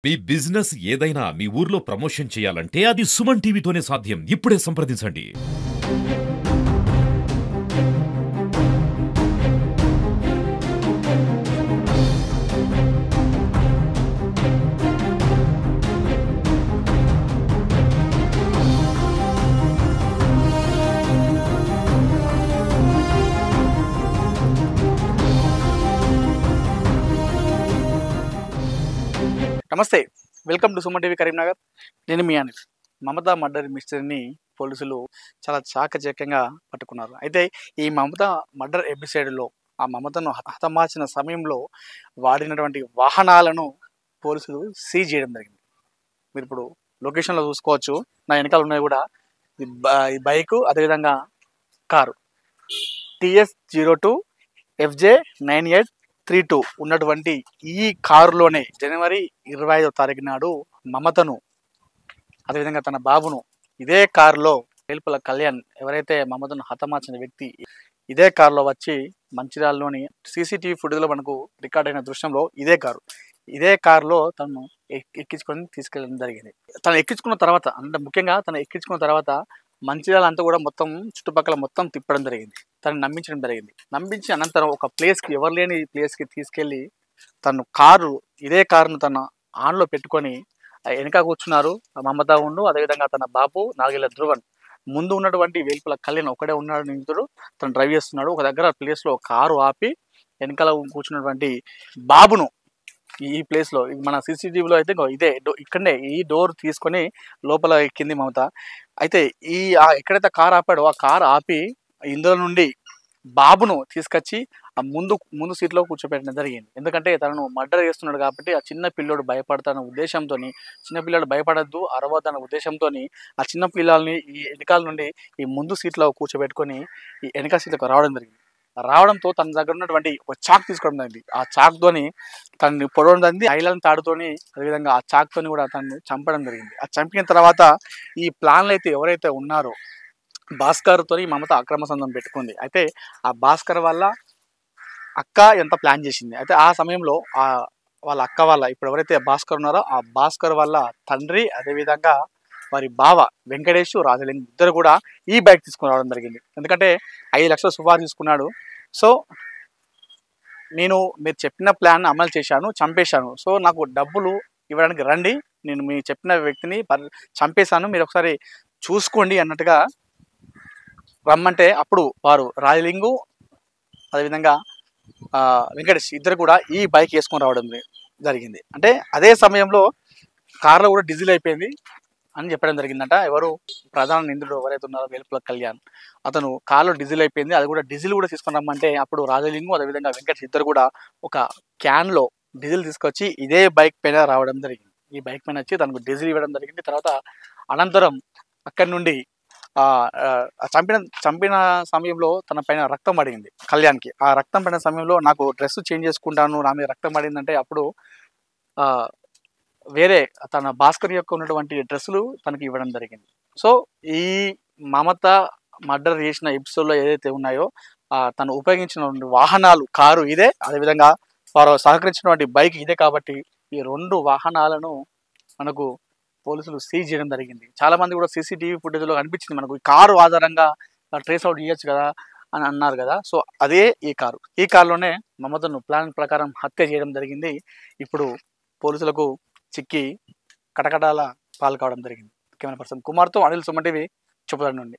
మీ business ఏదైనా మీ ఊర్లో promotion చేయాలంటే అది సుమన్ టీవీతోనే సాధ్యం. ఇప్పుడే సంప్రదించండి. నమస్తే, welcome to Suman TV Karimnagar. నేను మీ అనిల్. మమతా మర్డర్ మిస్టరీని పోలీసులు చాలా చాకచక్యంగా పట్టుకున్నారు. అయితే ఈ మమతా మర్డర్ ఎపిసోడ్లో ఆ మమతను హతమార్చిన సమయంలో వాడినటువంటి వాహనాలను పోలీసులు సీజ్ చేయడం జరిగింది. మీరు ఇప్పుడు లొకేషన్లో చూసుకోవచ్చు. నా వెనకాల ఉన్నాయి కూడా ఈ బైకు, అదేవిధంగా కారు TS02 FJ9832 ఉన్నటువంటి ఈ కారులోనే జనవరి 25వ తారీఖు నాడు మమతను, అదేవిధంగా తన బాబును ఇదే కారులో వేల్పుల కళ్యాణ్, ఎవరైతే మమతను హతమార్చిన వ్యక్తి, ఇదే కారులో వచ్చి మంచిర్యాలలోని CCTV ఫుటేజ్లో మనకు రికార్డ్ అయిన దృశ్యంలో ఇదే కారులో తను ఎక్కించుకొని తీసుకెళ్ళడం జరిగింది. తను ఎక్కించుకున్న తర్వాత, అంటే ముఖ్యంగా తను ఎక్కించుకున్న తర్వాత మంచిర్యాల అంతా కూడా మొత్తం చుట్టుపక్కల మొత్తం తిప్పడం జరిగింది. తను నమ్మించడం జరిగింది. నమ్మించి అనంతరం ఒక ప్లేస్కి, ఎవరు లేని ప్లేస్కి తీసుకెళ్ళి తను ఇదే కారును తన ఆన్లో పెట్టుకొని వెనక కూర్చున్నారు మమతా ఉండు, అదేవిధంగా తన బాబు నాగేళ్ల ధ్రువన్. ముందు ఉన్నటువంటి వేల్పుల కళ్యాణ్ ఒకడే ఉన్నాడు నిందితుడు. తను డ్రైవ్ చేస్తున్నాడు. ఒక దగ్గర ప్లేస్లో కారు ఆపి వెనకాల కూర్చున్నటువంటి బాబును ఈ ప్లేస్లో, మన CCTVలో అయితే ఇక్కడనే ఈ డోర్ తీసుకొని లోపల ఎక్కింది మమత. అయితే ఎక్కడైతే కారు ఆపాడో ఆ కారు ఆపి ఇందులో నుండి బాబును తీసుకొచ్చి ఆ ముందు సీట్లో కూర్చోబెట్టడం జరిగింది. ఎందుకంటే తనను మర్డర్ చేస్తున్నాడు కాబట్టి ఆ చిన్న పిల్లోడు భయపడతాన ఉద్దేశంతో, చిన్న పిల్లోడు భయపడద్దు, అరవద్దన్న ఉద్దేశంతో ఆ చిన్న పిల్లల్ని ఈ వెనకాల నుండి ఈ ముందు సీట్లో కూర్చోబెట్టుకొని ఈ వెనక సీట్లకు రావడంతో తన దగ్గర ఉన్నటువంటి ఒక చాక్ తీసుకోవడం జరిగింది. ఆ చాక్తోని తనని పొడవడం జరిగింది. ఐలాన్ తాడుతోని, అదేవిధంగా ఆ చాక్తోని కూడా తనని చంపడం జరిగింది. ఆ చంపిన తర్వాత ఈ ప్లాన్లు అయితే ఎవరైతే ఉన్నారో భాస్కర్తో మమత అక్రమ సంబంధం పెట్టుకుంది. అయితే ఆ భాస్కర్ వల్ల అక్క ఎంత ప్లాన్ చేసింది. అయితే ఆ సమయంలో వాళ్ళ అక్క వల్ల, ఇప్పుడు ఎవరైతే భాస్కర్ ఉన్నారో ఆ భాస్కర్ వల్ల తండ్రి, అదేవిధంగా వారి బావ వెంకటేష్, రాజలింగం ఇద్దరు కూడా ఈ బైక్ తీసుకుని రావడం జరిగింది. ఎందుకంటే 5 లక్షలు సుమారు తీసుకున్నాడు. సో మీరు చెప్పిన ప్లాన్ అమలు చేశాను, చంపేశాను. సో నాకు డబ్బులు ఇవ్వడానికి రండి, నేను మీ చెప్పిన వ్యక్తిని చంపేశాను, మీరు ఒకసారి చూసుకోండి అన్నట్టుగా రమ్మంటే అప్పుడు వారు రాజలింగు, అదేవిధంగా వెంకటేష్ ఇద్దరు కూడా ఈ బైక్ వేసుకొని రావడం జరిగింది. అంటే అదే సమయంలో కార్లో కూడా డీజిల్ అయిపోయింది అని చెప్పడం జరిగిందట. ఎవరు ప్రధాన నిందితుడు ఎవరైతే ఉన్నారో వేల్పుల కళ్యాణ్, అతను కార్లో డీజిల్ అయిపోయింది, అది కూడా డీజిల్ కూడా తీసుకొని రమ్మంటే అప్పుడు రాజలింగు, అదేవిధంగా వెంకటేష్ ఇద్దరు కూడా ఒక క్యాన్లో డీజిల్ తీసుకొచ్చి ఇదే బైక్ పైన రావడం జరిగింది. ఈ బైక్ పైన వచ్చి తనకు డీజిల్ ఇవ్వడం జరిగింది. తర్వాత అనంతరం అక్కడి నుండి చంపిన సమయంలో తన పైన రక్తం పడింది కళ్యాణ్కి. ఆ రక్తం పడిన సమయంలో నాకు డ్రెస్ చేంజ్ చేసుకుంటాను, నా మీద రక్తం పడిందంటే అప్పుడు వేరే తన భాస్కర్ యొక్క ఉన్నటువంటి డ్రెస్సులు తనకి ఇవ్వడం జరిగింది. సో ఈ మమత మర్డర్ చేసిన ఎపిసోడ్లో ఏదైతే ఉన్నాయో తను ఉపయోగించిన వాహనాలు, కారు ఇదే, అదేవిధంగా వారు సహకరించినటువంటి బైక్ ఇదే. కాబట్టి ఈ 2 వాహనాలను మనకు పోలీసులు సీజ్ చేయడం జరిగింది. చాలా మంది కూడా CCTV ఫుటేజ్లో కనిపించింది మనకు, ఈ కారు ఆధారంగా ట్రేస్ అవుట్ చేయొచ్చు కదా అని అన్నారు కదా. సో అదే ఈ కారులోనే మమతను ప్లాన్ ప్రకారం హత్య చేయడం జరిగింది. ఇప్పుడు పోలీసులకు చిక్కి కటకటాల పాలు కావడం జరిగింది. కెమెరా పర్సన్ కుమార్తో అనిల్, సుమన్ టీవీ, చెప్పుదాం నుండి.